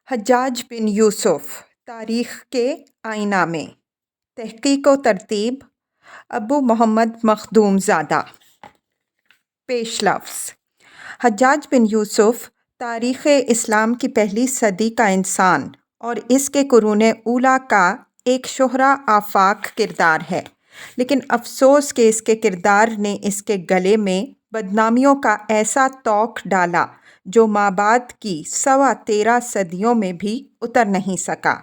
حجاج بن یوسف تاریخ کے آئینہ میں تحقیق و ترتیب ابو محمد مخدوم زادہ پیش لفظ حجاج بن یوسف تاریخ اسلام کی پہلی صدی کا انسان اور اس کے قرون اولیٰ کا ایک شہرہ آفاق کردار ہے، لیکن افسوس کہ اس کے کردار نے اس کے گلے میں بدنامیوں کا ایسا طوق ڈالا جو مابعد کی 13.25 صدیوں میں بھی اتر نہیں سکا۔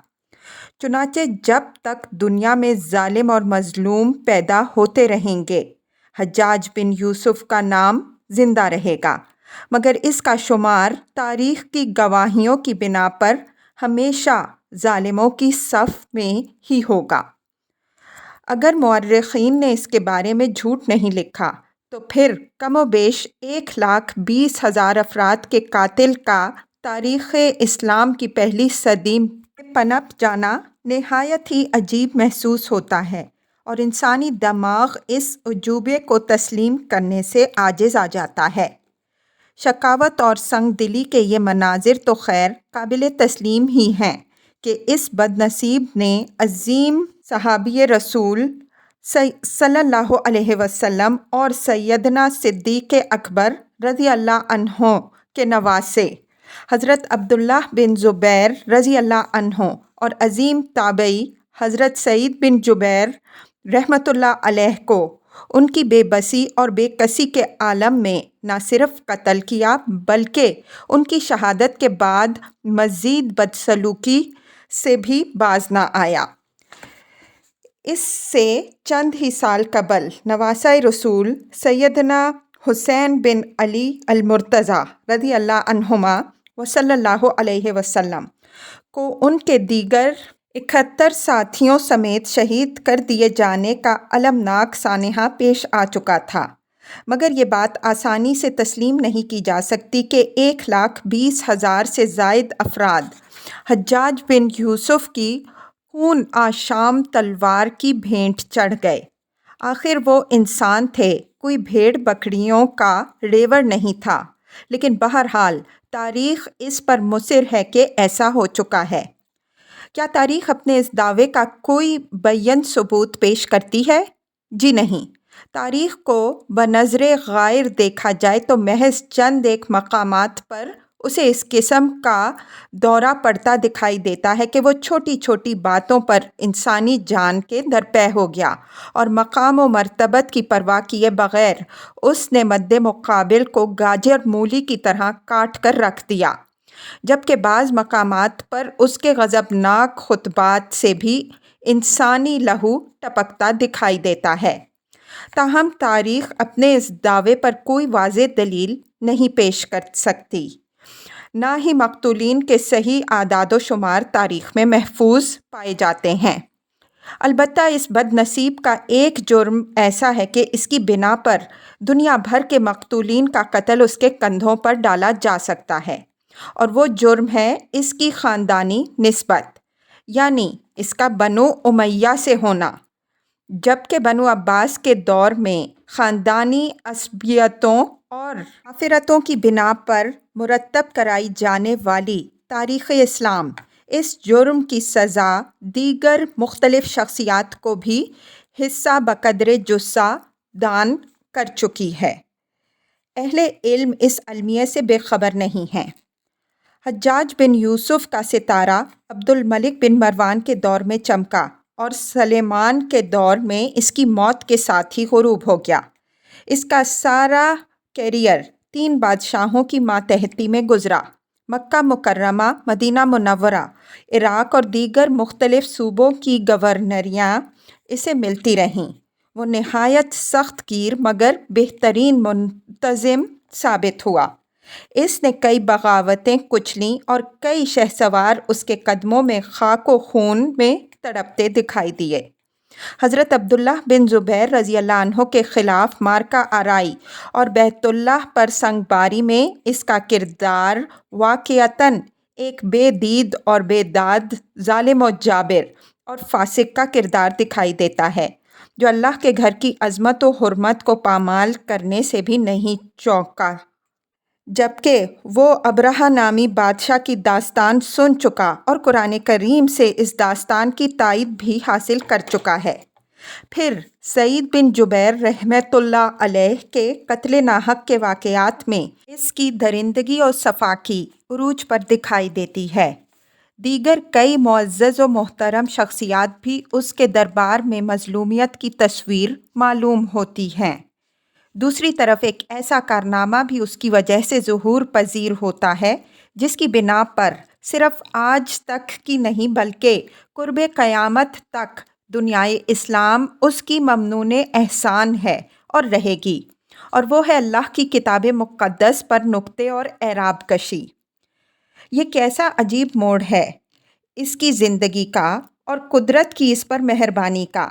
چنانچہ جب تک دنیا میں ظالم اور مظلوم پیدا ہوتے رہیں گے، حجاج بن یوسف کا نام زندہ رہے گا، مگر اس کا شمار تاریخ کی گواہیوں کی بنا پر ہمیشہ ظالموں کی صف میں ہی ہوگا۔ اگر مورخین نے اس کے بارے میں جھوٹ نہیں لکھا تو پھر کم و بیش 1,20,000 افراد کے قاتل کا تاریخ اسلام کی پہلی صدی میں پنپ جانا نہایت ہی عجیب محسوس ہوتا ہے، اور انسانی دماغ اس عجوبے کو تسلیم کرنے سے عاجز آ جاتا ہے۔ شقاوت اور سنگ دلی کے یہ مناظر تو خیر قابل تسلیم ہی ہیں کہ اس بد نصیب نے عظیم صحابی رسول صلی اللہ علیہ وسلم اور سیدنا صدیق اکبر رضی اللہ عنہ کے نواسے حضرت عبداللہ بن زبیر رضی اللہ عنہ اور عظیم تابعی حضرت سعید بن جبیر رحمۃ اللہ علیہ کو ان کی بے بسی اور بے کسی کے عالم میں نہ صرف قتل کیا بلکہ ان کی شہادت کے بعد مزید بدسلوکی سے بھی باز نہ آیا۔ اس سے چند ہی سال قبل نواسۂ رسول سیدنا حسین بن علی المرتضیٰ رضی اللہ عنہما و صلی اللہ علیہ وسلم کو ان کے دیگر 71 ساتھیوں سمیت شہید کر دیے جانے کا المناک سانحہ پیش آ چکا تھا، مگر یہ بات آسانی سے تسلیم نہیں کی جا سکتی کہ 1,20,000 سے زائد افراد حجاج بن یوسف کی خون آشام تلوار کی بھینٹ چڑھ گئے۔ آخر وہ انسان تھے، کوئی بھیڑ بکریوں کا ریوڑ نہیں تھا، لیکن بہرحال تاریخ اس پر مصر ہے کہ ایسا ہو چکا ہے۔ کیا تاریخ اپنے اس دعوے کا کوئی بیان ثبوت پیش کرتی ہے؟ جی نہیں۔ تاریخ کو بنظر غائر دیکھا جائے تو محض چند ایک مقامات پر اسے اس قسم کا دورہ پڑتا دکھائی دیتا ہے کہ وہ چھوٹی چھوٹی باتوں پر انسانی جان کے درپے ہو گیا اور مقام و مرتبت کی پرواہ کیے بغیر اس نے مد مقابل کو گاجر مولی کی طرح کاٹ کر رکھ دیا، جبکہ بعض مقامات پر اس کے غضبناک خطبات سے بھی انسانی لہو ٹپکتا دکھائی دیتا ہے۔ تاہم تاریخ اپنے اس دعوے پر کوئی واضح دلیل نہیں پیش کر سکتی، نہ ہی مقتولین کے صحیح اعداد و شمار تاریخ میں محفوظ پائے جاتے ہیں۔ البتہ اس بد نصیب کا ایک جرم ایسا ہے کہ اس کی بنا پر دنیا بھر کے مقتولین کا قتل اس کے کندھوں پر ڈالا جا سکتا ہے، اور وہ جرم ہے اس کی خاندانی نسبت، یعنی اس کا بنو امیہ سے ہونا، جبکہ بنو عباس کے دور میں خاندانی عصبیتوں اور کافرتوں کی بنا پر مرتب کرائی جانے والی تاریخ اسلام اس جرم کی سزا دیگر مختلف شخصیات کو بھی حصہ بقدر جثہ دان کر چکی ہے۔ اہل علم اس المیہ سے بے خبر نہیں ہیں۔ حجاج بن یوسف کا ستارہ عبد الملک بن مروان کے دور میں چمکا اور سلیمان کے دور میں اس کی موت کے ساتھ ہی غروب ہو گیا۔ اس کا سارا کیریئر 3 بادشاہوں کی ماتحتی میں گزرا۔ مکہ مکرمہ، مدینہ منورہ، عراق اور دیگر مختلف صوبوں کی گورنریاں اسے ملتی رہیں۔ وہ نہایت سخت گیر مگر بہترین منتظم ثابت ہوا۔ اس نے کئی بغاوتیں کچلیں اور کئی شہسوار اس کے قدموں میں خاک و خون میں تڑپتے دکھائی دیے۔ حضرت عبداللہ بن زبیر رضی اللہ عنہ کے خلاف معرکہ آرائی اور بیت اللہ پر سنگ باری میں اس کا کردار واقعتاً ایک بے دید اور بے داد ظالم و جابر اور فاسق کا کردار دکھائی دیتا ہے، جو اللہ کے گھر کی عظمت و حرمت کو پامال کرنے سے بھی نہیں چوکا۔ جبکہ وہ ابرہہ نامی بادشاہ کی داستان سن چکا اور قرآن کریم سے اس داستان کی تائید بھی حاصل کر چکا ہے۔ پھر سعید بن جبیر رحمۃ اللہ علیہ کے قتل ناحق کے واقعات میں اس کی درندگی اور صفاکی عروج پر دکھائی دیتی ہے۔ دیگر کئی معزز و محترم شخصیات بھی اس کے دربار میں مظلومیت کی تصویر معلوم ہوتی ہیں۔ دوسری طرف ایک ایسا کارنامہ بھی اس کی وجہ سے ظہور پذیر ہوتا ہے جس کی بنا پر صرف آج تک کی نہیں بلکہ قرب قیامت تک دنیائے اسلام اس کی ممنون احسان ہے اور رہے گی، اور وہ ہے اللہ کی کتاب مقدس پر نکتے اور اعراب کشی۔ یہ کیسا عجیب موڑ ہے اس کی زندگی کا اور قدرت کی اس پر مہربانی کا۔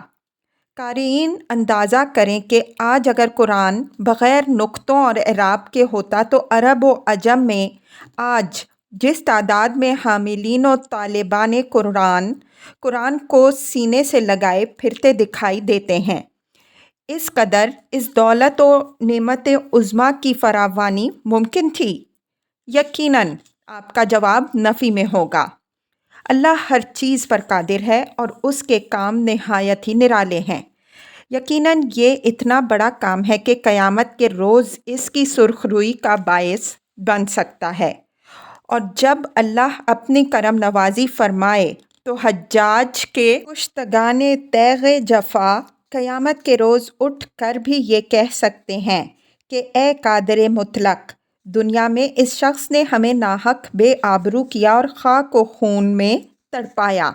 قارئین اندازہ کریں کہ آج اگر قرآن بغیر نقطوں اور اعراب کے ہوتا تو عرب و عجم میں آج جس تعداد میں حاملین و طالبان قرآن کو سینے سے لگائے پھرتے دکھائی دیتے ہیں، اس قدر اس دولت و نعمت عظمیٰ کی فراوانی ممکن تھی؟ یقیناً آپ کا جواب نفی میں ہوگا۔ اللہ ہر چیز پر قادر ہے اور اس کے کام نہایت ہی نرالے ہیں۔ یقیناً یہ اتنا بڑا کام ہے کہ قیامت کے روز اس کی سرخ روئی کا باعث بن سکتا ہے، اور جب اللہ اپنی کرم نوازی فرمائے تو حجاج کے کشتگان تیغ جفا قیامت کے روز اٹھ کر بھی یہ کہہ سکتے ہیں کہ اے قادر مطلق، دنیا میں اس شخص نے ہمیں ناحق بے آبرو کیا اور خاک و خون میں تڑپایا،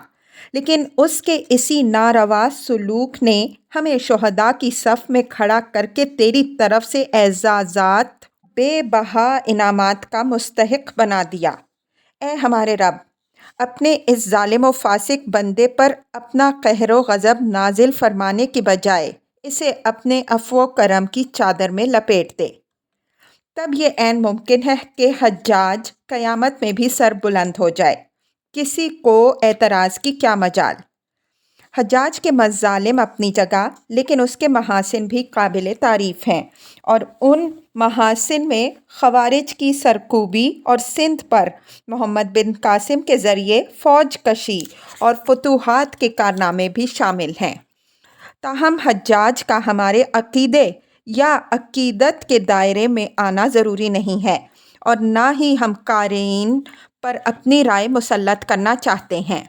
لیکن اس کے اسی ناروا سلوک نے ہمیں شہداء کی صف میں کھڑا کر کے تیری طرف سے اعزازات، بے بہا انعامات کا مستحق بنا دیا۔ اے ہمارے رب، اپنے اس ظالم و فاسق بندے پر اپنا قہر و غضب نازل فرمانے کی بجائے اسے اپنے عفو و کرم کی چادر میں لپیٹ دے۔ تب یہ عین ممکن ہے کہ حجاج قیامت میں بھی سر بلند ہو جائے، کسی کو اعتراض کی کیا مجال۔ حجاج کے مظالم اپنی جگہ، لیکن اس کے محاسن بھی قابل تعریف ہیں، اور ان محاسن میں خوارج کی سرکوبی اور سندھ پر محمد بن قاسم کے ذریعے فوج کشی اور فتوحات کے کارنامے بھی شامل ہیں۔ تاہم حجاج کا ہمارے عقیدے یا عقیدت کے دائرے میں آنا ضروری نہیں ہے، اور نہ ہی ہم قارئین پر اپنی رائے مسلط کرنا چاہتے ہیں۔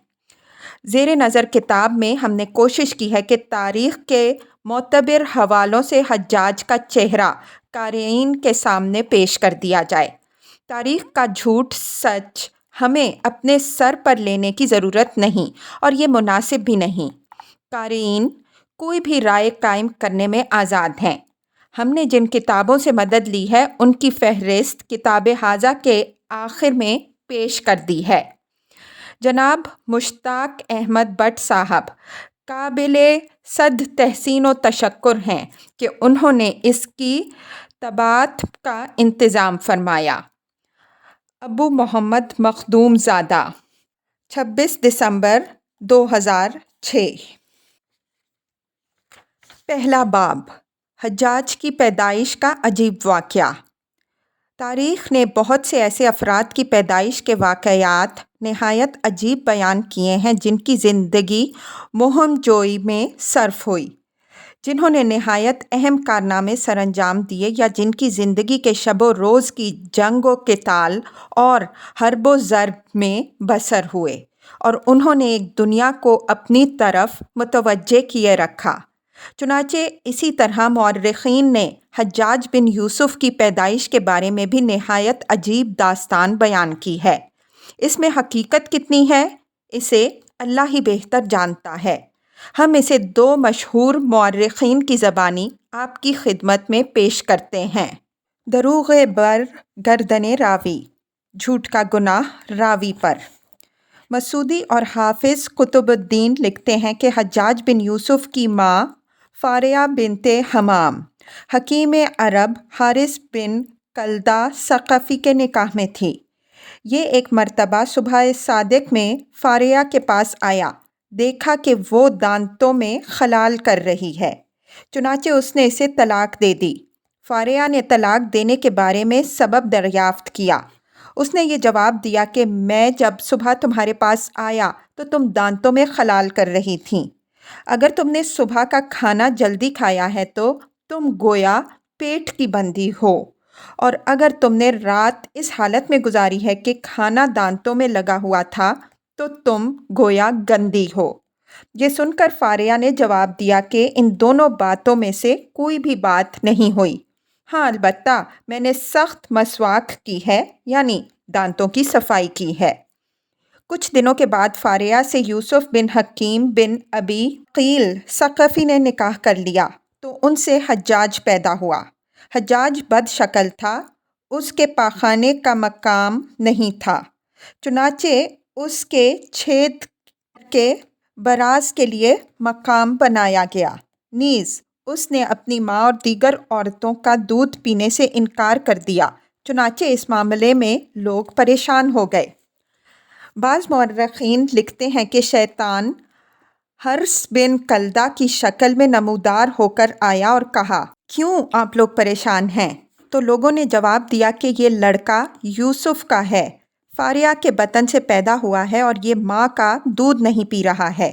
زیر نظر کتاب میں ہم نے کوشش کی ہے کہ تاریخ کے معتبر حوالوں سے حجاج کا چہرہ قارئین کے سامنے پیش کر دیا جائے۔ تاریخ کا جھوٹ سچ ہمیں اپنے سر پر لینے کی ضرورت نہیں، اور یہ مناسب بھی نہیں۔ قارئین کوئی بھی رائے قائم کرنے میں آزاد ہیں۔ ہم نے جن کتابوں سے مدد لی ہے ان کی فہرست کتاب ھذا کے آخر میں پیش کر دی ہے۔ جناب مشتاق احمد بٹ صاحب قابل صد تحسین و تشکر ہیں کہ انہوں نے اس کی طباعت کا انتظام فرمایا۔ ابو محمد مخدوم زادہ، 26 دسمبر 2006۔ پہلا باب، حجاج کی پیدائش کا عجیب واقعہ۔ تاریخ نے بہت سے ایسے افراد کی پیدائش کے واقعات نہایت عجیب بیان کیے ہیں جن کی زندگی مہم جوئی میں صرف ہوئی، جنہوں نے نہایت اہم کارنامے سر انجام دیے، یا جن کی زندگی کے شب و روز کی جنگ و قتال اور حرب و ضرب میں بسر ہوئے، اور انہوں نے ایک دنیا کو اپنی طرف متوجہ کیے رکھا۔ چنانچہ اسی طرح مورخین نے حجاج بن یوسف کی پیدائش کے بارے میں بھی نہایت عجیب داستان بیان کی ہے۔ اس میں حقیقت کتنی ہے اسے اللہ ہی بہتر جانتا ہے۔ ہم اسے دو مشہور مورخین کی زبانی آپ کی خدمت میں پیش کرتے ہیں۔ دروغ بر گردن راوی، جھوٹ کا گناہ راوی پر۔ مسعودی اور حافظ قطب الدین لکھتے ہیں کہ حجاج بن یوسف کی ماں فاریہ بنت حمام حکیم عرب حارث بن کلدہ ثقفی کے نکاح میں تھی۔ یہ ایک مرتبہ صبح صادق میں فاریہ کے پاس آیا، دیکھا کہ وہ دانتوں میں خلال کر رہی ہے، چنانچہ اس نے اسے طلاق دے دی۔ فاریا نے طلاق دینے کے بارے میں سبب دریافت کیا۔ اس نے یہ جواب دیا کہ میں جب صبح تمہارے پاس آیا تو تم دانتوں میں خلال کر رہی تھیں۔ اگر تم نے صبح کا کھانا جلدی کھایا ہے تو تم گویا پیٹ کی بندی ہو، اور اگر تم نے رات اس حالت میں گزاری ہے کہ کھانا دانتوں میں لگا ہوا تھا تو تم گویا گندی ہو۔ یہ سن کر فاریہ نے جواب دیا کہ ان دونوں باتوں میں سے کوئی بھی بات نہیں ہوئی۔ ہاں، البتہ میں نے سخت مسواک کی ہے، یعنی دانتوں کی صفائی کی ہے۔ کچھ دنوں کے بعد فاریہ سے یوسف بن حکیم بن ابی قیل ثقفی نے نکاح کر لیا تو ان سے حجاج پیدا ہوا۔ حجاج بد شکل تھا، اس کے پاخانے کا مقام نہیں تھا، چنانچہ اس کے چھید کے براز کے لیے مقام بنایا گیا۔ نیز اس نے اپنی ماں اور دیگر عورتوں کا دودھ پینے سے انکار کر دیا، چنانچہ اس معاملے میں لوگ پریشان ہو گئے۔ بعض مورخین لکھتے ہیں کہ شیطان حرس بن کلدہ کی شکل میں نمودار ہو کر آیا اور کہا، کیوں آپ لوگ پریشان ہیں؟ تو لوگوں نے جواب دیا کہ یہ لڑکا یوسف کا ہے، فاریہ کے بطن سے پیدا ہوا ہے اور یہ ماں کا دودھ نہیں پی رہا ہے۔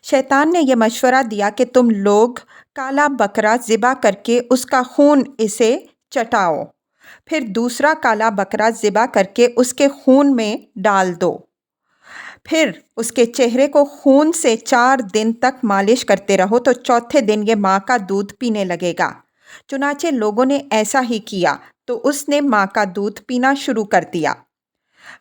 شیطان نے یہ مشورہ دیا کہ تم لوگ کالا بکرا ذبح کر کے اس کا خون اسے چٹاؤ، پھر دوسرا کالا بکرا ذبح کر کے اس کے خون میں ڈال دو، پھر اس کے چہرے کو خون سے 4 دن تک مالش کرتے رہو تو چوتھے دن یہ ماں کا دودھ پینے لگے گا۔ چنانچہ لوگوں نے ایسا ہی کیا تو اس نے ماں کا دودھ پینا شروع کر دیا۔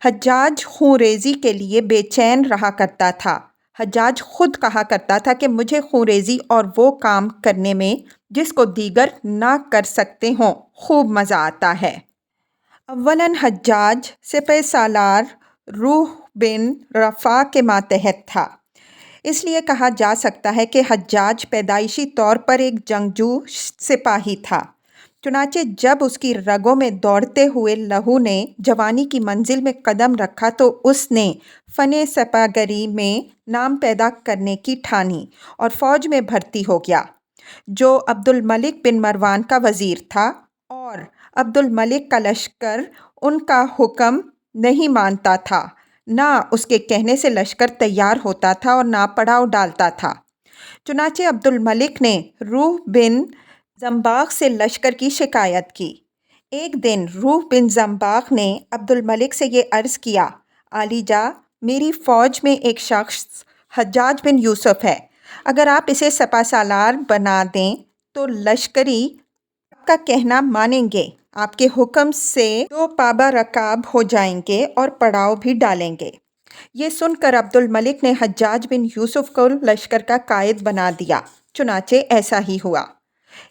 حجاج خون ریزی کے لیے بے چین رہا کرتا تھا۔ حجاج خود کہا کرتا تھا کہ مجھے خون ریزی اور وہ کام کرنے میں جس کو دیگر نہ کر سکتے ہوں خوب مزہ آتا ہے۔ اولاً حجاج سپہ سالار روح بن رفع کے ماتحت تھا، اس لیے کہا جا سکتا ہے کہ حجاج پیدائشی طور پر ایک جنگجو سپاہی تھا۔ چنانچہ جب اس کی رگوں میں دوڑتے ہوئے لہو نے جوانی کی منزل میں قدم رکھا تو اس نے فن سپاہیگری میں نام پیدا کرنے کی ٹھانی اور فوج میں بھرتی ہو گیا، جو عبد الملک بن مروان کا وزیر تھا، اور عبد الملک کا لشکر ان کا حکم نہیں مانتا تھا، نہ اس کے کہنے سے لشکر تیار ہوتا تھا اور نہ پڑاؤ ڈالتا تھا۔ چنانچہ عبد الملک نے روح بن زمباغ سے لشکر کی شکایت کی۔ ایک دن روح بن زمباغ نے عبد الملک سے یہ عرض کیا، عالی جاں، میری فوج میں ایک شخص حجاج بن یوسف ہے، اگر آپ اسے سپہ سالار بنا دیں تو لشکری آپ کا کہنا مانیں گے، آپ کے حکم سے 2 پابہ رکاب ہو جائیں گے اور پڑاؤ بھی ڈالیں گے۔ یہ سن کر عبد الملک نے حجاج بن یوسف کو لشکر کا قائد بنا دیا، چنانچہ ایسا ہی ہوا۔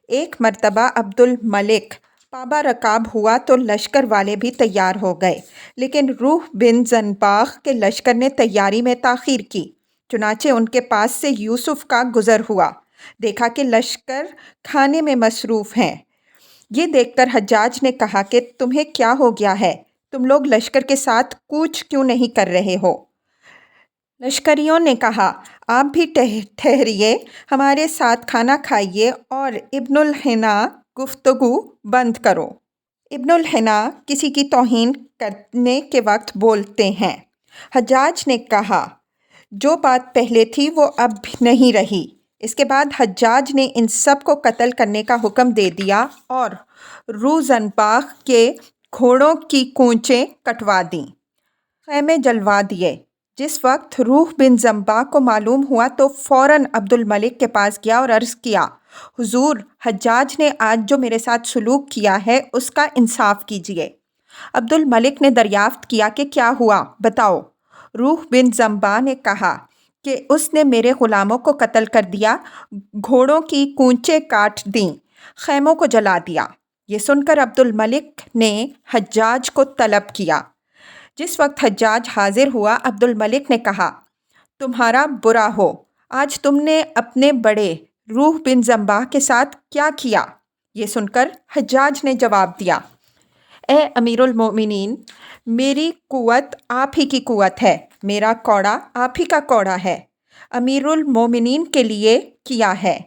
ایک مرتبہ عبد الملک پابہ رکاب ہوا تو لشکر والے بھی تیار ہو گئے، لیکن روح بن زمباغ کے لشکر نے تیاری میں تاخیر کی۔ چنانچہ ان کے پاس سے یوسف کا گزر ہوا، دیکھا کہ لشکر کھانے میں مصروف ہیں۔ یہ دیکھ کر حجاج نے کہا کہ تمہیں کیا ہو گیا ہے؟ تم لوگ لشکر کے ساتھ کوچ کیوں نہیں کر رہے ہو؟ لشکریوں نے کہا، آپ بھی ٹھہریے، ہمارے ساتھ کھانا کھائیے اور ابن الحنا گفتگو بند کرو۔ ابن الحنا کسی کی توہین کرنے کے وقت بولتے ہیں۔ حجاج نے کہا، جو بات پہلے تھی وہ اب نہیں رہی۔ اس کے بعد حجاج نے ان سب کو قتل کرنے کا حکم دے دیا اور روح زمباغ کے گھوڑوں کی کونچیں کٹوا دیں، خیمے جلوا دیے۔ جس وقت روح بن زمباغ کو معلوم ہوا تو فوراً عبد الملک کے پاس گیا اور عرض کیا، حضور، حجاج نے آج جو میرے ساتھ سلوک کیا ہے اس کا انصاف کیجیے۔ عبد الملک نے دریافت کیا کہ کیا ہوا، بتاؤ۔ روح بن زمباغ نے کہا کہ اس نے میرے غلاموں کو قتل کر دیا، گھوڑوں کی کونچیں کاٹ دیں، خیموں کو جلا دیا۔ یہ سن کر عبد الملک نے حجاج کو طلب کیا۔ جس وقت حجاج حاضر ہوا، عبد الملک نے کہا، تمہارا برا ہو، آج تم نے اپنے بڑے روح بن زمباغ کے ساتھ کیا کیا؟ یہ سن کر حجاج نے جواب دیا، اے امیر المومنین، میری قوت آپ ہی کی قوت ہے، میرا کوڑا آپ ہی کا کوڑا ہے، امیر المومنین کے لیے کیا ہے،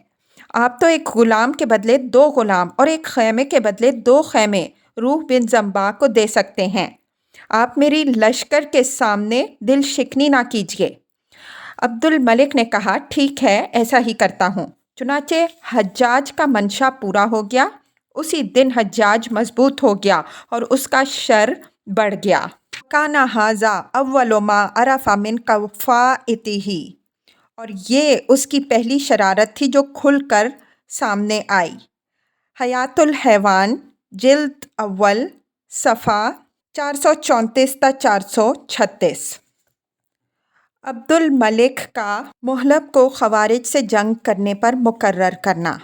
آپ تو ایک غلام کے بدلے 2 غلام اور ایک خیمے کے بدلے 2 خیمے روح بن زمبا کو دے سکتے ہیں۔ آپ میری لشکر کے سامنے دل شکنی نہ کیجیے۔ عبد الملک نے کہا ٹھیک ہے، ایسا ہی کرتا ہوں۔ چنانچہ حجاج کا منشا پورا ہو گیا۔ اسی دن حجاج مضبوط ہو گیا اور اس کا شر بڑھ گیا۔ کان ھذا اول ما عرف من کفائتہ، اور یہ اس کی پہلی شرارت تھی جو کھل کر سامنے آئی۔ حیات الحیوان جلد اول صفحہ 434 تا 436۔ عبد الملک کا محلب کو خوارج سے جنگ کرنے پر مقرر کرنا۔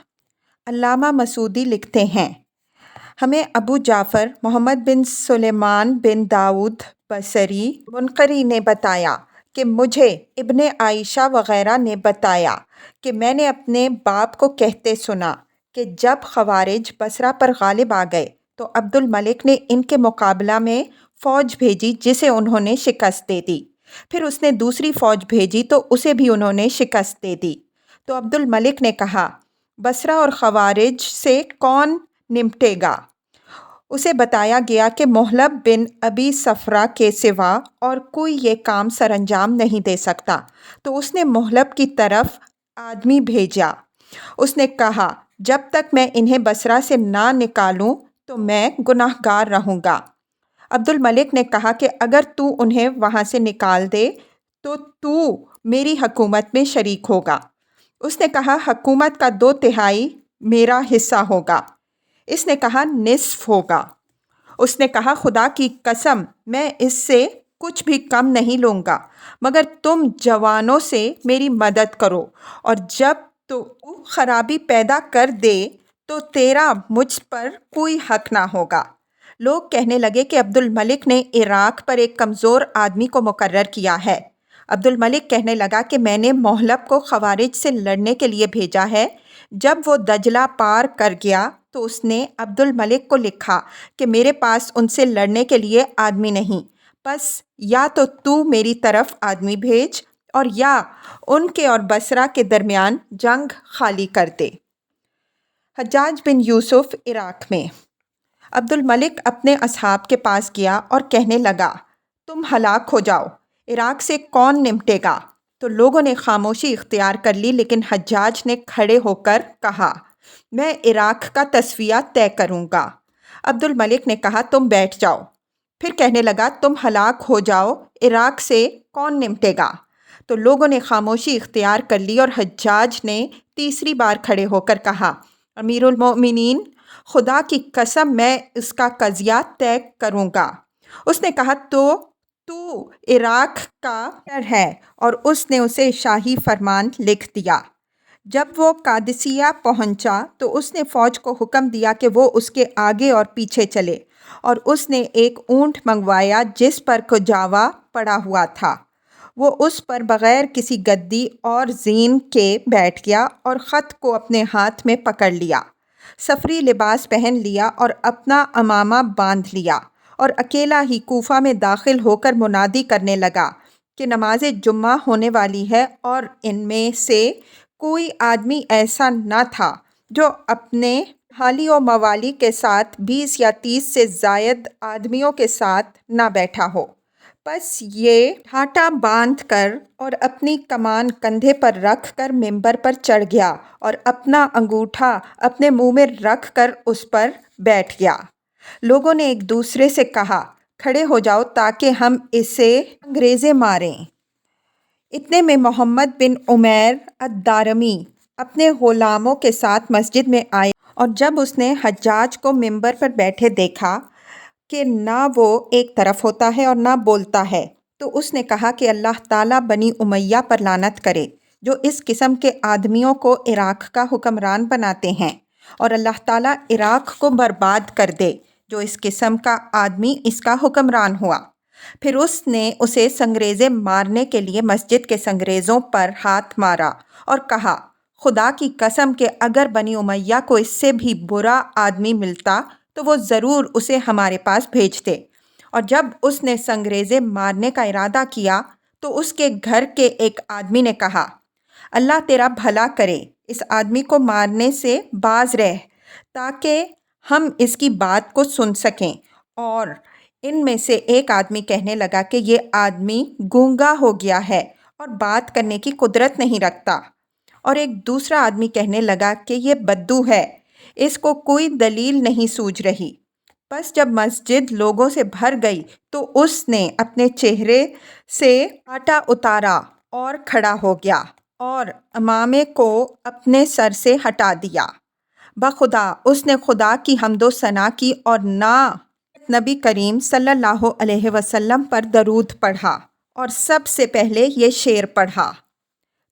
علامہ مسعودی لکھتے ہیں ہمیں ابو جعفر محمد بن سلیمان بن داؤد بصری منقری نے بتایا کہ مجھے ابن عائشہ وغیرہ نے بتایا کہ میں نے اپنے باپ کو کہتے سنا کہ جب خوارج بصرہ پر غالب آ گئے تو عبد الملک نے ان کے مقابلہ میں فوج بھیجی جسے انہوں نے شکست دے دی۔ پھر اس نے دوسری فوج بھیجی تو اسے بھی انہوں نے شکست دے دی۔ تو عبد الملک نے کہا بصرہ اور خوارج سے کون نمٹے گا؟ اسے بتایا گیا کہ محلب بن ابی صفرہ کے سوا اور کوئی یہ کام سر انجام نہیں دے سکتا۔ تو اس نے محلب کی طرف آدمی بھیجا۔ اس نے کہا جب تک میں انہیں بصرہ سے نہ نکالوں تو میں گناہ گار رہوں گا۔ عبد الملک نے کہا کہ اگر تو انہیں وہاں سے نکال دے تو تو میری حکومت میں شریک ہوگا۔ اس نے کہا حکومت کا 2/3 میرا حصہ ہوگا۔ اس نے کہا نصف ہوگا۔ اس نے کہا خدا کی قسم میں اس سے کچھ بھی کم نہیں لوں گا، مگر تم جوانوں سے میری مدد کرو، اور جب تو خرابی پیدا کر دے تو تیرا مجھ پر کوئی حق نہ ہوگا۔ لوگ کہنے لگے کہ عبد الملک نے عراق پر ایک کمزور آدمی کو مقرر کیا ہے۔ عبد الملک کہنے لگا کہ میں نے محلب کو خوارج سے لڑنے کے لیے بھیجا ہے۔ جب وہ دجلہ پار کر گیا تو اس نے عبد الملک کو لکھا کہ میرے پاس ان سے لڑنے کے لیے آدمی نہیں، بس یا تو میری طرف آدمی بھیج اور یا ان کے اور بصرہ کے درمیان جنگ خالی کر دے۔ حجاج بن یوسف عراق میں۔ عبد الملک اپنے اصحاب کے پاس گیا اور کہنے لگا تم ہلاک ہو جاؤ، عراق سے کون نمٹے گا؟ تو لوگوں نے خاموشی اختیار کر لی، لیکن حجاج نے کھڑے ہو کر کہا میں عراق کا تصفیہ طے کروں گا۔ عبد الملک نے کہا تم بیٹھ جاؤ۔ پھر کہنے لگا تم ہلاک ہو جاؤ، عراق سے کون نمٹے گا؟ تو لوگوں نے خاموشی اختیار کر لی اور حجاج نے تیسری بار کھڑے ہو کر کہا امیر المؤمنین، خدا کی قسم میں اس کا قضیہ طے کروں گا۔ اس نے کہا تو عراق کا ہے، اور اس نے اسے شاہی فرمان لکھ دیا۔ جب وہ قادسیہ پہنچا تو اس نے فوج کو حکم دیا کہ وہ اس کے آگے اور پیچھے چلے، اور اس نے ایک اونٹ منگوایا جس پر کجاوا پڑا ہوا تھا۔ وہ اس پر بغیر کسی گدی اور زین کے بیٹھ گیا اور خط کو اپنے ہاتھ میں پکڑ لیا، سفری لباس پہن لیا اور اپنا عمامہ باندھ لیا، اور اکیلا ہی کوفہ میں داخل ہو کر منادی کرنے لگا کہ نماز جمعہ ہونے والی ہے، اور ان میں سے کوئی آدمی ایسا نہ تھا جو اپنے حالی و موالی کے ساتھ 20 یا 30 سے زائد آدمیوں کے ساتھ نہ بیٹھا ہو۔ بس یہ ٹھاٹھا باندھ کر اور اپنی کمان کندھے پر رکھ کر ممبر پر چڑھ گیا اور اپنا انگوٹھا اپنے منہ میں رکھ کر اس پر بیٹھ گیا۔ لوگوں نے ایک دوسرے سے کہا کھڑے ہو جاؤ تاکہ ہم اسے انگریزے ماریں۔ اتنے میں محمد بن عمیر الدارمی اپنے غلاموں کے ساتھ مسجد میں آیا، اور جب اس نے حجاج کو ممبر پر بیٹھے دیکھا کہ نہ وہ ایک طرف ہوتا ہے اور نہ بولتا ہے، تو اس نے کہا کہ اللہ تعالیٰ بنی امیہ پر لعنت کرے جو اس قسم کے آدمیوں کو عراق کا حکمران بناتے ہیں، اور اللہ تعالیٰ عراق کو برباد کر دے جو اس قسم کا آدمی اس کا حکمران ہوا۔ پھر اس نے اسے سنگریزے مارنے کے لیے مسجد کے سنگریزوں پر ہاتھ مارا اور کہا خدا کی قسم کہ اگر بنی امیہ کو اس سے بھی برا آدمی ملتا تو وہ ضرور اسے ہمارے پاس بھیجتے۔ اور جب اس نے سنگریزے مارنے کا ارادہ کیا تو اس کے گھر کے ایک آدمی نے کہا اللہ تیرا بھلا کرے، اس آدمی کو مارنے سے باز رہ تاکہ ہم اس کی بات کو سن سکیں۔ اور ان میں سے ایک آدمی کہنے لگا کہ یہ آدمی گونگا ہو گیا ہے اور بات کرنے کی قدرت نہیں رکھتا۔ اور ایک دوسرا آدمی کہنے لگا کہ یہ بدو ہے، اس کو کوئی دلیل نہیں سوجھ رہی۔ بس جب مسجد لوگوں سے بھر گئی تو اس نے اپنے چہرے سے آٹا اتارا اور کھڑا ہو گیا اور عمامے کو اپنے سر سے ہٹا دیا۔ بخدا اس نے خدا کی حمد و ثنا کی اور نبی کریم صلی اللہ علیہ وسلم پر درود پڑھا اور سب سے پہلے یہ شعر پڑھا۔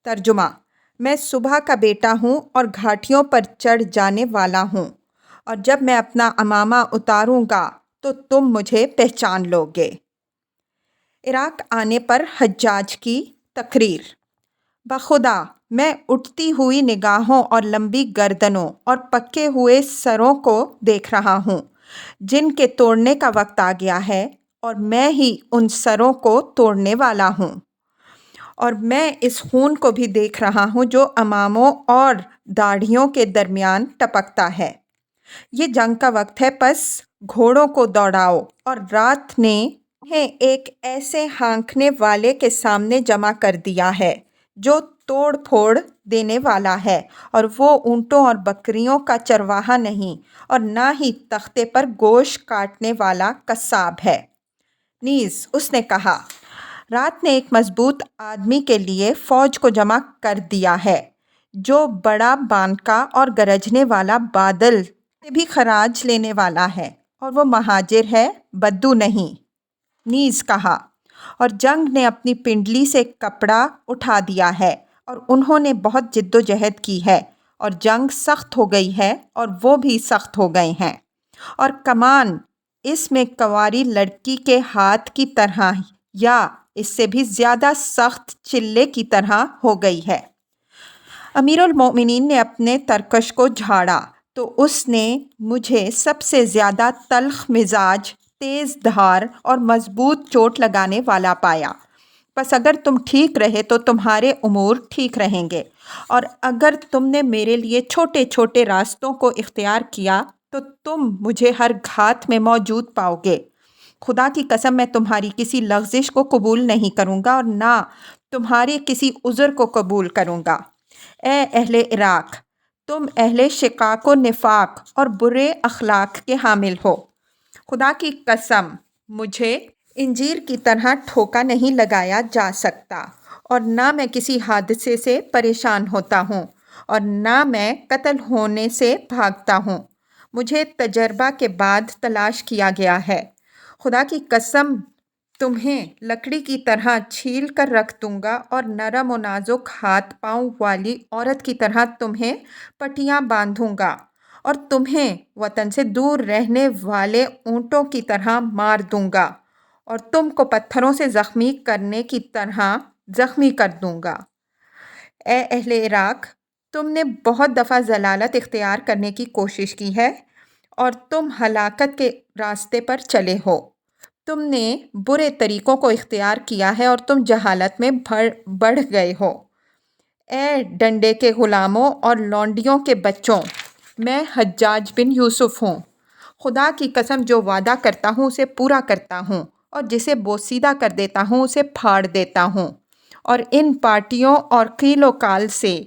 ترجمہ: میں صبح کا بیٹا ہوں اور گھاٹیوں پر چڑھ جانے والا ہوں، اور جب میں اپنا عمامہ اتاروں گا تو تم مجھے پہچان لو گے۔ عراق آنے پر حجاج کی تقریر۔ بخدا میں اٹھتی ہوئی نگاہوں اور لمبی گردنوں اور پکے ہوئے سروں کو دیکھ رہا ہوں جن کے توڑنے کا وقت آ گیا ہے، اور میں ہی ان سروں کو توڑنے والا ہوں۔ اور میں اس خون کو بھی دیکھ رہا ہوں جو عماموں اور داڑھیوں کے درمیان ٹپکتا ہے۔ یہ جنگ کا وقت ہے، پس گھوڑوں کو دوڑاؤ۔ اور رات نے انہیں ایک ایسے ہانکنے والے کے سامنے جمع کر دیا ہے جو توڑ پھوڑ دینے والا ہے، اور وہ اونٹوں اور بکریوں کا چرواہا نہیں، اور نہ ہی تختے پر گوشت کاٹنے والا قصاب ہے۔ نیز اس نے کہا، رات نے ایک مضبوط آدمی کے لیے فوج کو جمع کر دیا ہے جو بڑا بانکا اور گرجنے والا بادل سے بھی خراج لینے والا ہے، اور وہ مہاجر ہے، بدو نہیں۔ نیز کہا، اور جنگ نے اپنی پنڈلی سے کپڑا اٹھا دیا ہے، اور انہوں نے بہت جد و جہد کی ہے، اور جنگ سخت ہو گئی ہے اور وہ بھی سخت ہو گئے ہیں، اور کمان اس میں کنواری لڑکی کے ہاتھ کی طرح یا اس سے بھی زیادہ سخت چلے کی طرح ہو گئی ہے۔ امیر المومنین نے اپنے ترکش کو جھاڑا تو اس نے مجھے سب سے زیادہ تلخ مزاج، تیز دھار اور مضبوط چوٹ لگانے والا پایا۔ بس اگر تم ٹھیک رہے تو تمہارے امور ٹھیک رہیں گے، اور اگر تم نے میرے لیے چھوٹے چھوٹے راستوں کو اختیار کیا تو تم مجھے ہر گھات میں موجود پاؤ گے۔ خدا کی قسم میں تمہاری کسی لغزش کو قبول نہیں کروں گا اور نہ تمہارے کسی عذر کو قبول کروں گا۔ اے اہل عراق، تم اہل شقاق و نفاق اور برے اخلاق کے حامل ہو۔ خدا کی قسم مجھے انجیر کی طرح ٹھوکا نہیں لگایا جا سکتا، اور نہ میں کسی حادثے سے پریشان ہوتا ہوں، اور نہ میں قتل ہونے سے بھاگتا ہوں۔ مجھے تجربہ کے بعد تلاش کیا گیا ہے۔ خدا کی قسم تمہیں لکڑی کی طرح چھیل کر رکھ دوں گا، اور نرم و نازک ہاتھ پاؤں والی عورت کی طرح تمہیں پٹیاں باندھوں گا، اور تمہیں وطن سے دور رہنے والے اونٹوں کی طرح مار دوں گا، اور تم کو پتھروں سے زخمی کرنے کی طرح زخمی کر دوں گا۔ اے اہل عراق، تم نے بہت دفعہ ضلالت اختیار کرنے کی کوشش کی ہے، اور تم ہلاکت کے راستے پر چلے ہو۔ تم نے برے طریقوں کو اختیار کیا ہے اور تم جہالت میں بڑھ گئے ہو۔ اے ڈنڈے کے غلاموں اور لونڈیوں کے بچوں، میں حجاج بن یوسف ہوں۔ خدا کی قسم جو وعدہ کرتا ہوں اسے پورا کرتا ہوں، اور جسے بوسیدہ کر دیتا ہوں اسے پھاڑ دیتا ہوں۔ اور ان پارٹیوں اور قیل و قال سے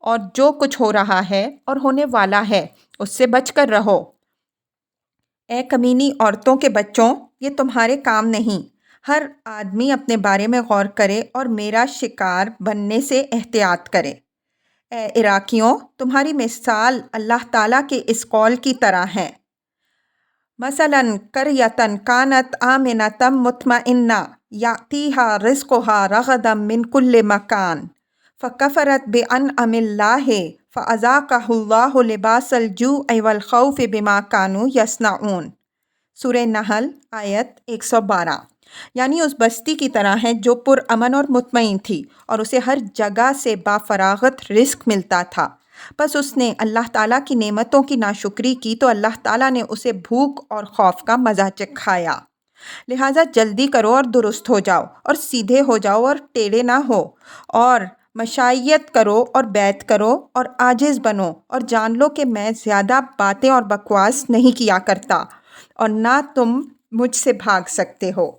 اور جو کچھ ہو رہا ہے اور ہونے والا ہے اس سے بچ کر رہو۔ اے کمینی عورتوں کے بچوں، یہ تمہارے کام نہیں۔ ہر آدمی اپنے بارے میں غور کرے اور میرا شکار بننے سے احتیاط کرے۔ اے عراقیوں، تمہاری مثال اللہ تعالیٰ کے اس قول کی طرح ہے، مثلاً قریۃ کانت آمنۃ مطمئنۃ یأتیہا رزقہا رغداً من کل مکان فکفرت بانعم اللہ فاذاقہا اللہ لباس الجوع والخوف بما کانوا یصنعون۔ سورہ نحل آیت 112۔ یعنی اس بستی کی طرح ہے جو پرامن اور مطمئن تھی، اور اسے ہر جگہ سے بافراغت رزق ملتا تھا، بس اس نے اللہ تعالیٰ کی نعمتوں کی ناشکری کی تو اللہ تعالیٰ نے اسے بھوک اور خوف کا مزہ چکھایا۔ لہٰذا جلدی کرو اور درست ہو جاؤ اور سیدھے ہو جاؤ اور ٹیڑھے نہ ہو، اور مشائیت کرو اور بیعت کرو اور عاجز بنو اور جان لو کہ میں زیادہ باتیں اور بکواس نہیں کیا کرتا اور نہ تم مجھ سے بھاگ سکتے ہو۔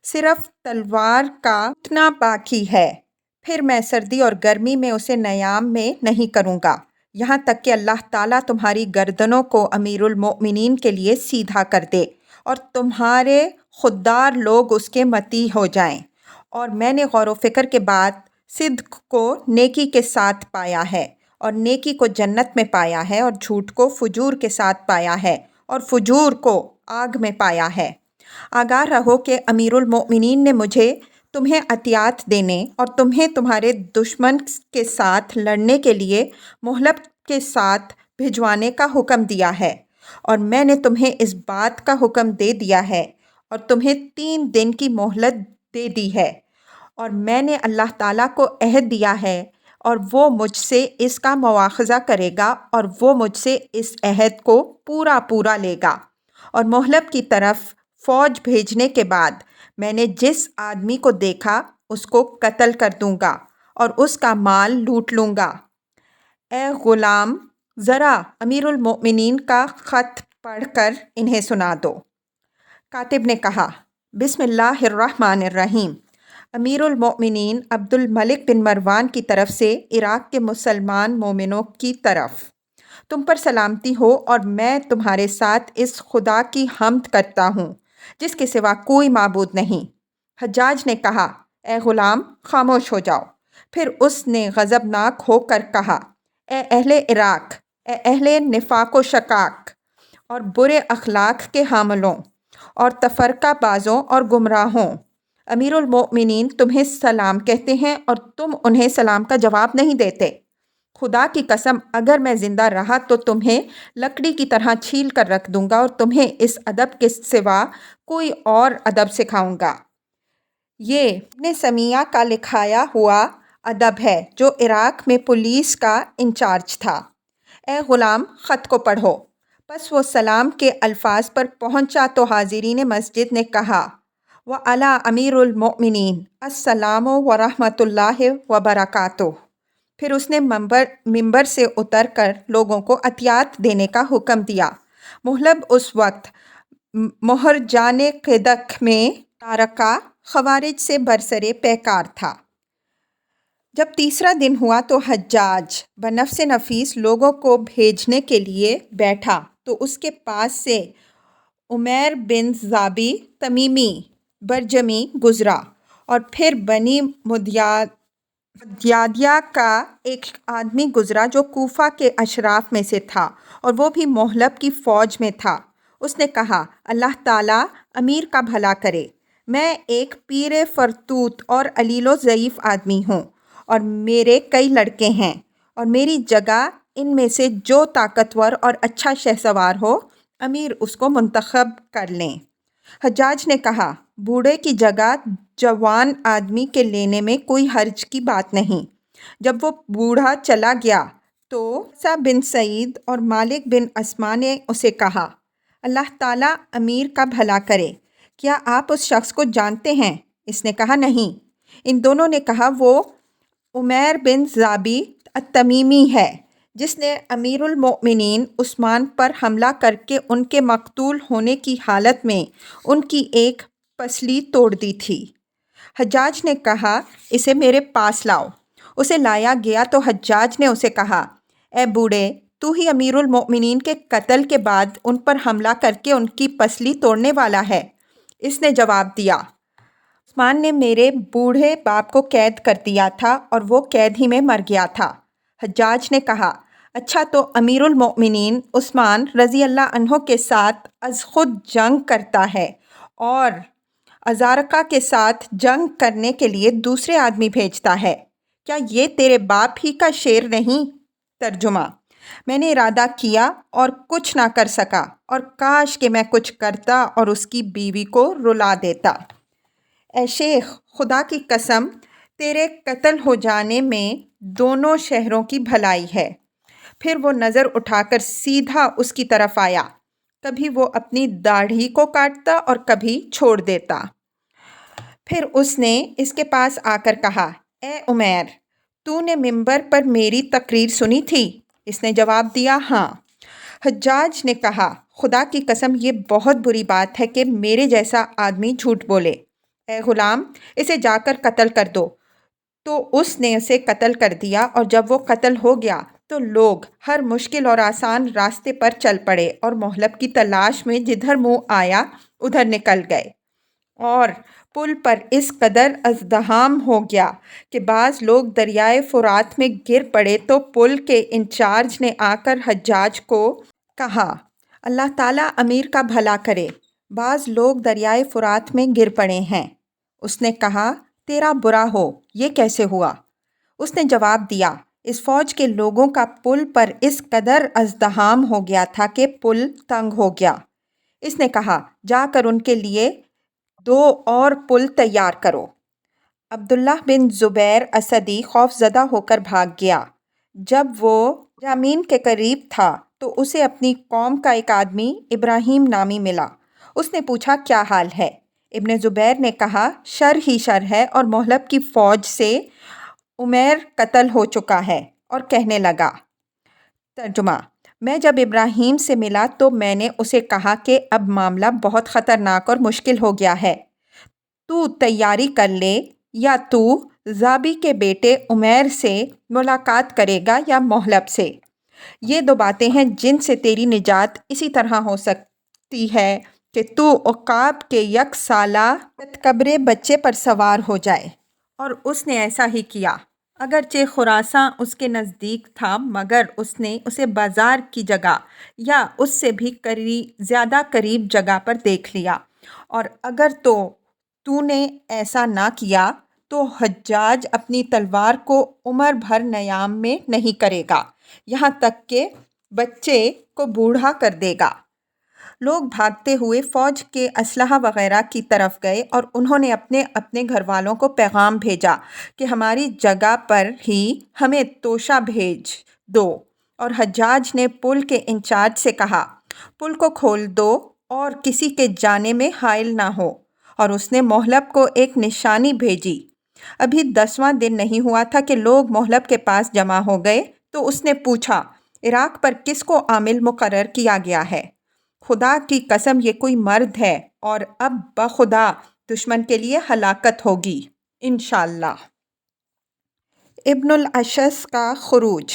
صرف تلوار کا ٹوٹنا باقی ہے، پھر میں سردی اور گرمی میں اسے نیام میں نہیں کروں گا، یہاں تک کہ اللہ تعالیٰ تمہاری گردنوں کو امیر المؤمنین کے لیے سیدھا کر دے اور تمہارے خوددار لوگ اس کے مطیع ہو جائیں۔ اور میں نے غور و فکر کے بعد صدق کو نیکی کے ساتھ پایا ہے اور نیکی کو جنت میں پایا ہے اور جھوٹ کو فجور کے ساتھ پایا ہے اور فجور کو آگ میں پایا ہے۔ آگاہ رہو کہ امیر المؤمنین نے مجھے تمہیں عطیات دینے اور تمہیں تمہارے دشمن کے ساتھ لڑنے کے لیے مہلت کے ساتھ بھجوانے کا حکم دیا ہے، اور میں نے تمہیں اس بات کا حکم دے دیا ہے اور تمہیں 3 دن کی مہلت دے دی ہے، اور میں نے اللہ تعالیٰ کو عہد دیا ہے اور وہ مجھ سے اس کا مواخذہ کرے گا اور وہ مجھ سے اس عہد کو پورا لے گا۔ اور مہلت کی طرف فوج بھیجنے کے بعد میں نے جس آدمی کو دیکھا اس کو قتل کر دوں گا اور اس کا مال لوٹ لوں گا۔ اے غلام، ذرا امیر المؤمنین کا خط پڑھ کر انہیں سنا دو۔ کاتب نے کہا، بسم اللہ الرحمن الرحیم۔ امیر المؤمنین عبد الملک بن مروان کی طرف سے عراق کے مسلمان مومنوں کی طرف، تم پر سلامتی ہو اور میں تمہارے ساتھ اس خدا کی حمد کرتا ہوں جس کے سوا کوئی معبود نہیں۔ حجاج نے کہا، اے غلام خاموش ہو جاؤ۔ پھر اس نے غضبناک ہو کر کہا، اے اہل عراق، اے اہل نفاق و شقاق اور برے اخلاق کے حاملوں اور تفرقہ بازوں اور گمراہوں، امیر المؤمنین تمہیں سلام کہتے ہیں اور تم انہیں سلام کا جواب نہیں دیتے۔ خدا کی قسم اگر میں زندہ رہا تو تمہیں لکڑی کی طرح چھیل کر رکھ دوں گا اور تمہیں اس ادب کے سوا کوئی اور ادب سکھاؤں گا۔ یہ ابن سمیہ کا لکھایا ہوا ادب ہے جو عراق میں پولیس کا انچارج تھا۔ اے غلام خط کو پڑھو۔ پس وہ سلام کے الفاظ پر پہنچا تو حاضرین مسجد نے کہا، وعلی امیر المؤمنین السلام ورحمۃ اللہ وبرکاتہ۔ پھر اس نے ممبر سے اتر کر لوگوں کو عطیات دینے کا حکم دیا۔ مہلب اس وقت مہرجان قدق میں تارکہ خوارج سے برسرِ پیکار تھا۔ جب تیسرا دن ہوا تو حجاج بنفس نفیس لوگوں کو بھیجنے کے لیے بیٹھا تو اس کے پاس سے عمیر بن ضابی تمیمی برجمی گزرا، اور پھر بنی مدیادیہ کا ایک آدمی گزرا جو کوفہ کے اشراف میں سے تھا اور وہ بھی مہلب کی فوج میں تھا۔ اس نے کہا، اللہ تعالیٰ امیر کا بھلا کرے، میں ایک پیر فرتوت اور علیل و ضعیف آدمی ہوں اور میرے کئی لڑکے ہیں، اور میری جگہ ان میں سے جو طاقتور اور اچھا شہسوار ہو امیر اس کو منتخب کر لیں۔ حجاج نے کہا، بوڑھے کی جگہ جوان آدمی کے لینے میں کوئی حرج کی بات نہیں۔ جب وہ بوڑھا چلا گیا تو موسیٰ بن سعید اور مالک بن اسما نے اسے کہا، اللہ تعالیٰ امیر کا بھلا کرے، کیا آپ اس شخص کو جانتے ہیں؟ اس نے کہا، نہیں۔ ان دونوں نے کہا، وہ عمیر بن ضابی التمیمی ہے جس نے امیر المؤمنین عثمان پر حملہ کر کے ان کے مقتول ہونے کی حالت میں ان کی ایک پسلی توڑ دی تھی۔ حجاج نے کہا، اسے میرے پاس لاؤ۔ اسے لایا گیا تو حجاج نے اسے کہا، اے بوڑھے، تو ہی امیر المؤمنین کے قتل کے بعد ان پر حملہ کر کے ان کی پسلی توڑنے والا ہے؟ اس نے جواب دیا، عثمان نے میرے بوڑھے باپ کو قید کر دیا تھا اور وہ قید ہی میں مر گیا تھا۔ حجاج نے کہا، اچھا تو امیر المؤمنین عثمان رضی اللہ عنہ کے ساتھ از خود جنگ کرتا ہے اور ازارقہ کے ساتھ جنگ کرنے کے لیے دوسرے آدمی بھیجتا ہے، کیا یہ تیرے باپ ہی کا شعر نہیں؟ ترجمہ، میں نے ارادہ کیا اور کچھ نہ کر سکا، اور کاش کہ میں کچھ کرتا اور اس کی بیوی کو رلا دیتا۔ اے شیخ، خدا کی قسم تیرے قتل ہو جانے میں دونوں شہروں کی بھلائی ہے۔ پھر وہ نظر اٹھا کر سیدھا اس کی طرف آیا، کبھی وہ اپنی داڑھی کو کاٹتا اور کبھی چھوڑ دیتا۔ پھر اس نے اس کے پاس آ کر کہا، اے عمیر، تو نے ممبر پر میری تقریر سنی تھی؟ اس نے جواب دیا، ہاں۔ حجاج نے کہا، خدا کی قسم یہ بہت بری بات ہے کہ میرے جیسا آدمی جھوٹ بولے۔ اے غلام، اسے جا کر قتل کر دو۔ تو اس نے اسے قتل کر دیا، اور جب وہ قتل ہو گیا تو لوگ ہر مشکل اور آسان راستے پر چل پڑے اور مہلب کی تلاش میں جدھر منہ آیا ادھر نکل گئے، اور پل پر اس قدر ازدحام ہو گیا کہ بعض لوگ دریائے فرات میں گر پڑے تو پل کے انچارج نے آ کر حجاج کو کہا، اللہ تعالیٰ امیر کا بھلا کرے، بعض لوگ دریائے فرات میں گر پڑے ہیں۔ اس نے کہا، تیرا برا ہو، یہ کیسے ہوا؟ اس نے جواب دیا، اس فوج کے لوگوں کا پل پر اس قدر ازدحام ہو گیا تھا کہ پل تنگ ہو گیا۔ اس نے کہا، جا کر ان کے لیے 2 اور پل تیار کرو۔ عبداللہ بن زبیر اسدی خوف زدہ ہو کر بھاگ گیا۔ جب وہ جامین کے قریب تھا تو اسے اپنی قوم کا ایک آدمی ابراہیم نامی ملا۔ اس نے پوچھا، کیا حال ہے؟ ابن زبیر نے کہا، شر ہی شر ہے، اور مہلب کی فوج سے عمیر قتل ہو چکا ہے۔ اور کہنے لگا، ترجمہ، میں جب ابراہیم سے ملا تو میں نے اسے کہا کہ اب معاملہ بہت خطرناک اور مشکل ہو گیا ہے، تو تیاری کر لے، یا تو زابی کے بیٹے عمیر سے ملاقات کرے گا یا مہلب سے۔ یہ 2 باتیں ہیں جن سے تیری نجات اسی طرح ہو سکتی ہے کہ تو عقاب کے 1 سالہ قبرے بچے پر سوار ہو جائے۔ اور اس نے ایسا ہی کیا، اگرچہ خراساں اس کے نزدیک تھا، مگر اس نے اسے بازار کی جگہ یا اس سے بھی زیادہ قریب جگہ پر دیکھ لیا، اور اگر تو نے ایسا نہ کیا تو حجاج اپنی تلوار کو عمر بھر نیام میں نہیں کرے گا، یہاں تک کہ بچے کو بوڑھا کر دے گا۔ لوگ بھاگتے ہوئے فوج کے اسلحہ وغیرہ کی طرف گئے، اور انہوں نے اپنے اپنے گھر والوں کو پیغام بھیجا کہ ہماری جگہ پر ہی ہمیں توشہ بھیج دو، اور حجاج نے پل کے انچارج سے کہا، پل کو کھول دو اور کسی کے جانے میں حائل نہ ہو، اور اس نے مہلب کو ایک نشانی بھیجی۔ ابھی 10واں دن نہیں ہوا تھا کہ لوگ مہلب کے پاس جمع ہو گئے، تو اس نے پوچھا، عراق پر کس کو عامل مقرر کیا گیا ہے؟ خدا کی قسم یہ کوئی مرد ہے، اور اب بخدا دشمن کے لیے ہلاکت ہوگی انشاءاللہ۔ ابن الاشعث کا خروج۔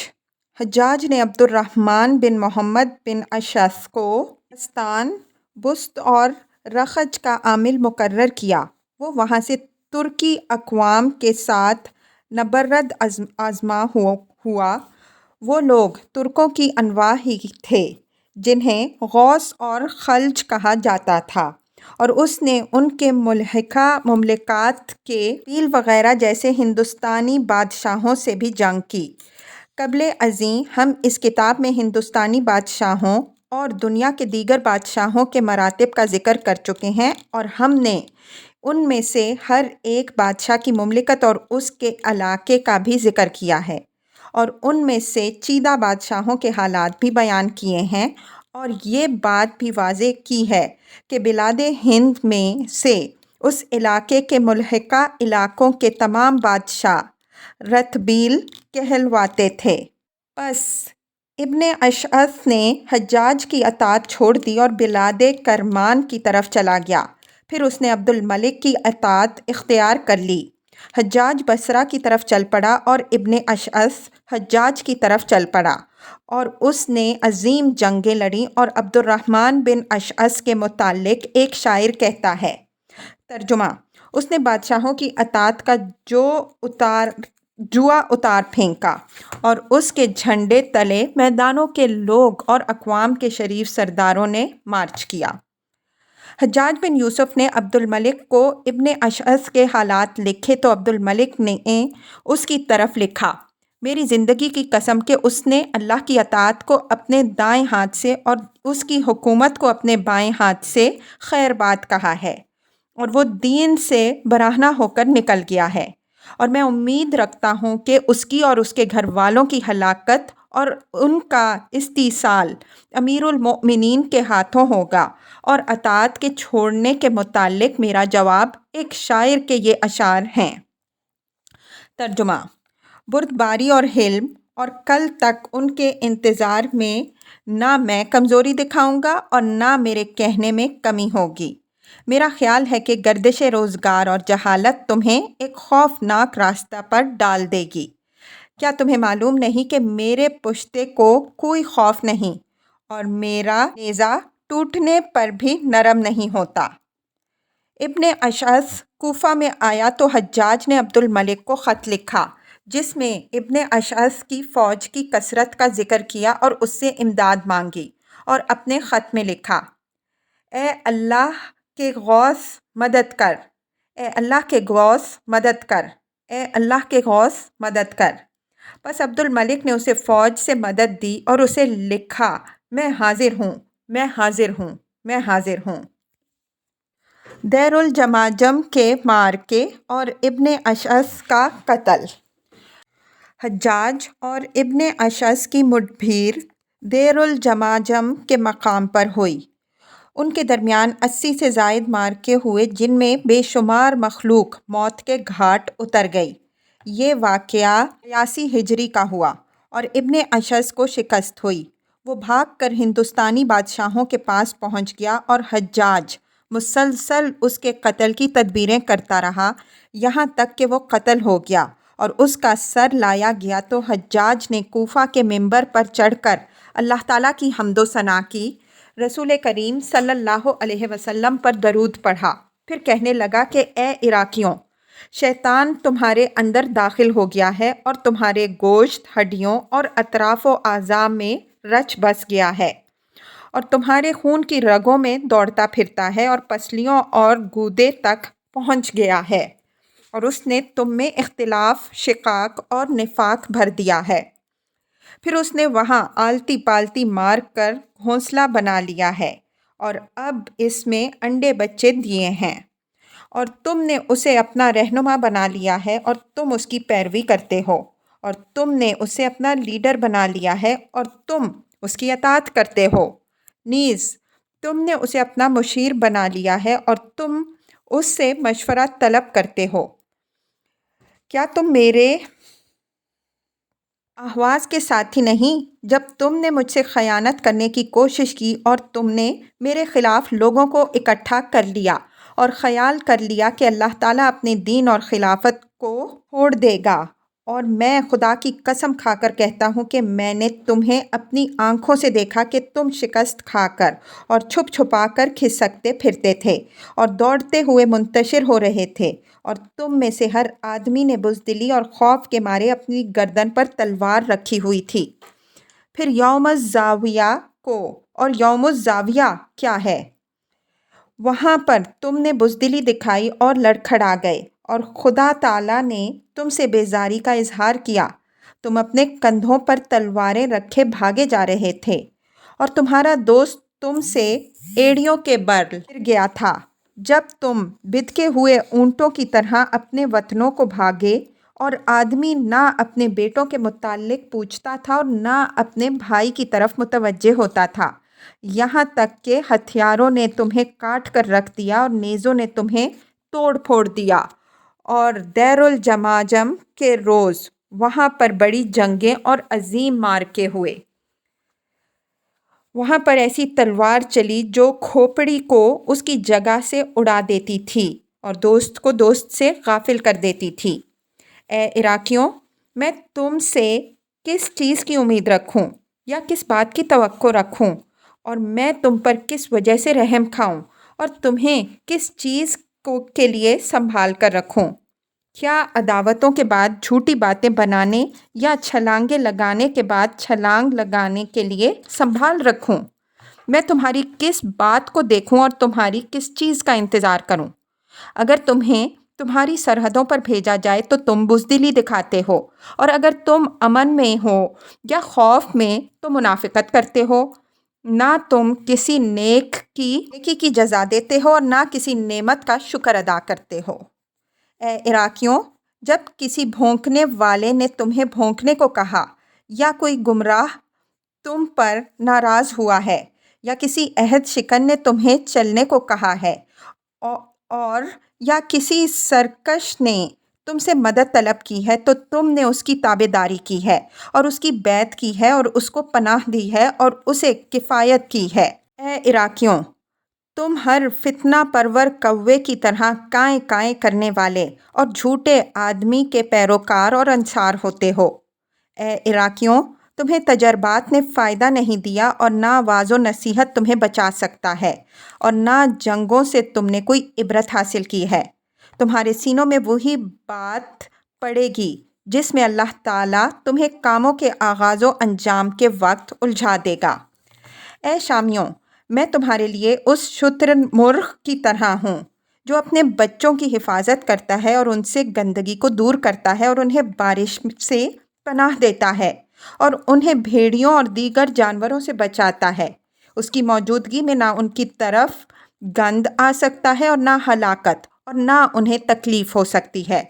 حجاج نے عبد الرحمن بن محمد بن اشعث کو قسطان، بست اور رخج کا عامل مقرر کیا۔ وہ وہاں سے ترکی اقوام کے ساتھ نبرد آزما ہوا۔ وہ لوگ ترکوں کی انواع ہی تھے جنہیں غوث اور خلج کہا جاتا تھا، اور اس نے ان کے ملحقہ مملکات کے پیل وغیرہ جیسے ہندوستانی بادشاہوں سے بھی جنگ کی۔ قبل ازیں ہم اس کتاب میں ہندوستانی بادشاہوں اور دنیا کے دیگر بادشاہوں کے مراتب کا ذکر کر چکے ہیں، اور ہم نے ان میں سے ہر ایک بادشاہ کی مملکت اور اس کے علاقے کا بھی ذکر کیا ہے، اور ان میں سے چیدہ بادشاہوں کے حالات بھی بیان کیے ہیں، اور یہ بات بھی واضح کی ہے کہ بلاد ہند میں سے اس علاقے کے ملحقہ علاقوں کے تمام بادشاہ رتبیل کہلواتے تھے۔ پس ابن اشعث نے حجاج کی اطاعت چھوڑ دی اور بلاد کرمان کی طرف چلا گیا۔ پھر اس نے عبد الملک کی اطاعت اختیار کر لی۔ حجاج بصرہ کی طرف چل پڑا اور ابن اشعث حجاج کی طرف چل پڑا، اور اس نے عظیم جنگیں لڑیں۔ اور عبد الرحمن بن اشعث کے متعلق ایک شاعر کہتا ہے، ترجمہ، اس نے بادشاہوں کی اطاعت کا جوا اتار پھینکا، اور اس کے جھنڈے تلے میدانوں کے لوگ اور اقوام کے شریف سرداروں نے مارچ کیا۔ حجاج بن یوسف نے عبد الملک کو ابن اشعث کے حالات لکھے تو عبد الملک نے اس کی طرف لکھا، میری زندگی کی قسم کہ اس نے اللہ کی اطاعت کو اپنے دائیں ہاتھ سے اور اس کی حکومت کو اپنے بائیں ہاتھ سے خیر بات کہا ہے، اور وہ دین سے برہنہ ہو کر نکل گیا ہے، اور میں امید رکھتا ہوں کہ اس کی اور اس کے گھر والوں کی ہلاکت اور ان کا استیصال امیر المؤمنین کے ہاتھوں ہوگا۔ اور اطاعت کے چھوڑنے کے متعلق میرا جواب ایک شاعر کے یہ اشعار ہیں، ترجمہ، بردباری اور حلم، اور کل تک ان کے انتظار میں نہ میں کمزوری دکھاؤں گا اور نہ میرے کہنے میں کمی ہوگی۔ میرا خیال ہے کہ گردش روزگار اور جہالت تمہیں ایک خوفناک راستہ پر ڈال دے گی۔ کیا تمہیں معلوم نہیں کہ میرے پشتے کو کوئی خوف نہیں، اور میرا نیزہ ٹوٹنے پر بھی نرم نہیں ہوتا؟ ابن اشعث کوفہ میں آیا تو حجاج نے عبد الملک کو خط لکھا، جس میں ابن اشعث کی فوج کی کثرت کا ذکر کیا اور اس سے امداد مانگی، اور اپنے خط میں لکھا: اے اللہ کے غوث مدد کر، اے اللہ کے غوث مدد کر، اے اللہ کے غوث مدد کر۔ بس عبد الملک نے اسے فوج سے مدد دی اور اسے لکھا: میں حاضر ہوں، میں حاضر ہوں، میں حاضر ہوں۔ دیر الجماجم کے معرکے اور ابن اشعث کا قتل۔ حجاج اور ابن اشعث کی مڈبھیڑ دیر الجماجم کے مقام پر ہوئی۔ ان کے درمیان 80 سے زائد معرکے ہوئے، جن میں بے شمار مخلوق موت کے گھاٹ اتر گئی۔ یہ واقعہ 83 ہجری کا ہوا اور ابن اشعث کو شکست ہوئی۔ وہ بھاگ کر ہندوستانی بادشاہوں کے پاس پہنچ گیا اور حجاج مسلسل اس کے قتل کی تدبیریں کرتا رہا، یہاں تک کہ وہ قتل ہو گیا اور اس کا سر لایا گیا تو حجاج نے کوفہ کے منبر پر چڑھ کر اللہ تعالیٰ کی حمد و ثنا کی، رسول کریم صلی اللہ علیہ وسلم پر درود پڑھا، پھر کہنے لگا کہ اے عراقیوں، شیطان تمہارے اندر داخل ہو گیا ہے اور تمہارے گوشت، ہڈیوں اور اطراف و اعضاء میں رچ بس گیا ہے، اور تمہارے خون کی رگوں میں دوڑتا پھرتا ہے اور پسلیوں اور گودے تک پہنچ گیا ہے، اور اس نے تم میں اختلاف، شقاق اور نفاق بھر دیا ہے۔ پھر اس نے وہاں آلتی پالتی مار کر گھونسلہ بنا لیا ہے، اور اب اس میں انڈے بچے دیے ہیں، اور تم نے اسے اپنا رہنما بنا لیا ہے اور تم اس کی پیروی کرتے ہو، اور تم نے اسے اپنا لیڈر بنا لیا ہے اور تم اس کی اطاعت کرتے ہو، نیز تم نے اسے اپنا مشیر بنا لیا ہے اور تم اس سے مشورہ طلب کرتے ہو۔ کیا تم میرے آہواز کے ساتھی نہیں جب تم نے مجھ سے خیانت کرنے کی کوشش کی اور تم نے میرے خلاف لوگوں کو اکٹھا کر لیا اور خیال کر لیا کہ اللہ تعالیٰ اپنے دین اور خلافت کو چھوڑ دے گا؟ اور میں خدا کی قسم کھا کر کہتا ہوں کہ میں نے تمہیں اپنی آنکھوں سے دیکھا کہ تم شکست کھا کر اور چھپ چھپا کر کھسکتے پھرتے تھے اور دوڑتے ہوئے منتشر ہو رہے تھے، اور تم میں سے ہر آدمی نے بزدلی اور خوف کے مارے اپنی گردن پر تلوار رکھی ہوئی تھی۔ پھر یوم الزاویہ کو، اور یوم الزاویہ کیا ہے؟ وہاں پر تم نے بزدلی دکھائی اور لڑکھڑا گئے، اور خدا تعالیٰ نے تم سے بیزاری کا اظہار کیا۔ تم اپنے کندھوں پر تلواریں رکھے بھاگے جا رہے تھے، اور تمہارا دوست تم سے ایڑیوں کے بل گر گیا تھا جب تم بدکے ہوئے اونٹوں کی طرح اپنے وطنوں کو بھاگے، اور آدمی نہ اپنے بیٹوں کے متعلق پوچھتا تھا اور نہ اپنے بھائی کی طرف متوجہ ہوتا تھا، یہاں تک کہ ہتھیاروں نے تمہیں کاٹ کر رکھ دیا اور نیزوں نے تمہیں توڑ پھوڑ دیا۔ اور دیر الجماجم کے روز وہاں پر بڑی جنگیں اور عظیم معرکے ہوئے۔ وہاں پر ایسی تلوار چلی جو کھوپڑی کو اس کی جگہ سے اڑا دیتی تھی اور دوست کو دوست سے غافل کر دیتی تھی۔ اے عراقیوں، میں تم سے کس چیز کی امید رکھوں یا کس بات کی توقع رکھوں، اور میں تم پر کس وجہ سے رحم کھاؤں اور تمہیں کس چیز کے لیے سنبھال کر رکھوں؟ کیا عداوتوں کے بعد جھوٹی باتیں بنانے یا چھلانگیں لگانے کے بعد چھلانگ لگانے کے لیے سنبھال رکھوں؟ میں تمہاری کس بات کو دیکھوں اور تمہاری کس چیز کا انتظار کروں؟ اگر تمہیں تمہاری سرحدوں پر بھیجا جائے تو تم بزدلی دکھاتے ہو، اور اگر تم امن میں ہو یا خوف میں تو منافقت کرتے ہو۔ نہ تم کسی نیکی کی جزا دیتے ہو اور نہ کسی نعمت کا شکر ادا کرتے ہو۔ اے عراقیوں، جب کسی بھونکنے والے نے تمہیں بھونکنے کو کہا، یا کوئی گمراہ تم پر ناراض ہوا ہے، یا کسی عہد شکن نے تمہیں چلنے کو کہا ہے، اور یا کسی سرکش نے تم سے مدد طلب کی ہے تو تم نے اس کی تابعداری کی ہے اور اس کی بیعت کی ہے اور اس کو پناہ دی ہے اور اسے کفایت کی ہے۔ اے عراقیوں، تم ہر فتنہ پرور کوے کی طرح کائیں کائیں کرنے والے اور جھوٹے آدمی کے پیروکار اور انصار ہوتے ہو۔ اے عراقیوں، تمہیں تجربات نے فائدہ نہیں دیا اور نہ واعظ و نصیحت تمہیں بچا سکتا ہے اور نہ جنگوں سے تم نے کوئی عبرت حاصل کی ہے۔ تمہارے سینوں میں وہی بات پڑے گی جس میں اللہ تعالیٰ تمہیں کاموں کے آغاز و انجام کے وقت الجھا دے گا۔ اے شامیوں، میں تمہارے لیے اس شتر مرغ کی طرح ہوں جو اپنے بچوں کی حفاظت کرتا ہے اور ان سے گندگی کو دور کرتا ہے اور انہیں بارش سے پناہ دیتا ہے اور انہیں بھیڑیوں اور دیگر جانوروں سے بچاتا ہے۔ اس کی موجودگی میں نہ ان کی طرف گند آ سکتا ہے اور نہ ہلاکت اور نہ انہیں تکلیف ہو سکتی ہے۔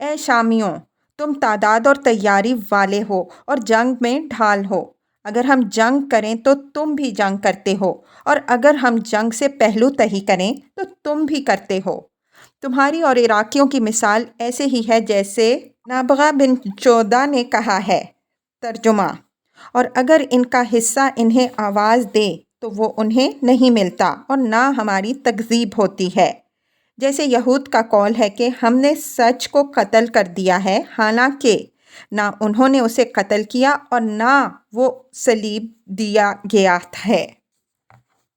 اے شامیوں، تم تعداد اور تیاری والے ہو اور جنگ میں ڈھال ہو۔ اگر ہم جنگ کریں تو تم بھی جنگ کرتے ہو اور اگر ہم جنگ سے پہلو تہی کریں تو تم بھی کرتے ہو۔ تمہاری اور عراقیوں کی مثال ایسے ہی ہے جیسے نابغہ بن چودہ نے کہا ہے۔ ترجمہ: اور اگر ان کا حصہ انہیں آواز دے تو وہ انہیں نہیں ملتا اور نہ ہماری تکذیب ہوتی ہے۔ جیسے یہود کا قول ہے کہ ہم نے سچ کو قتل کر دیا ہے، حالانکہ نہ انہوں نے اسے قتل کیا اور نہ وہ صلیب دیا گیا ہے۔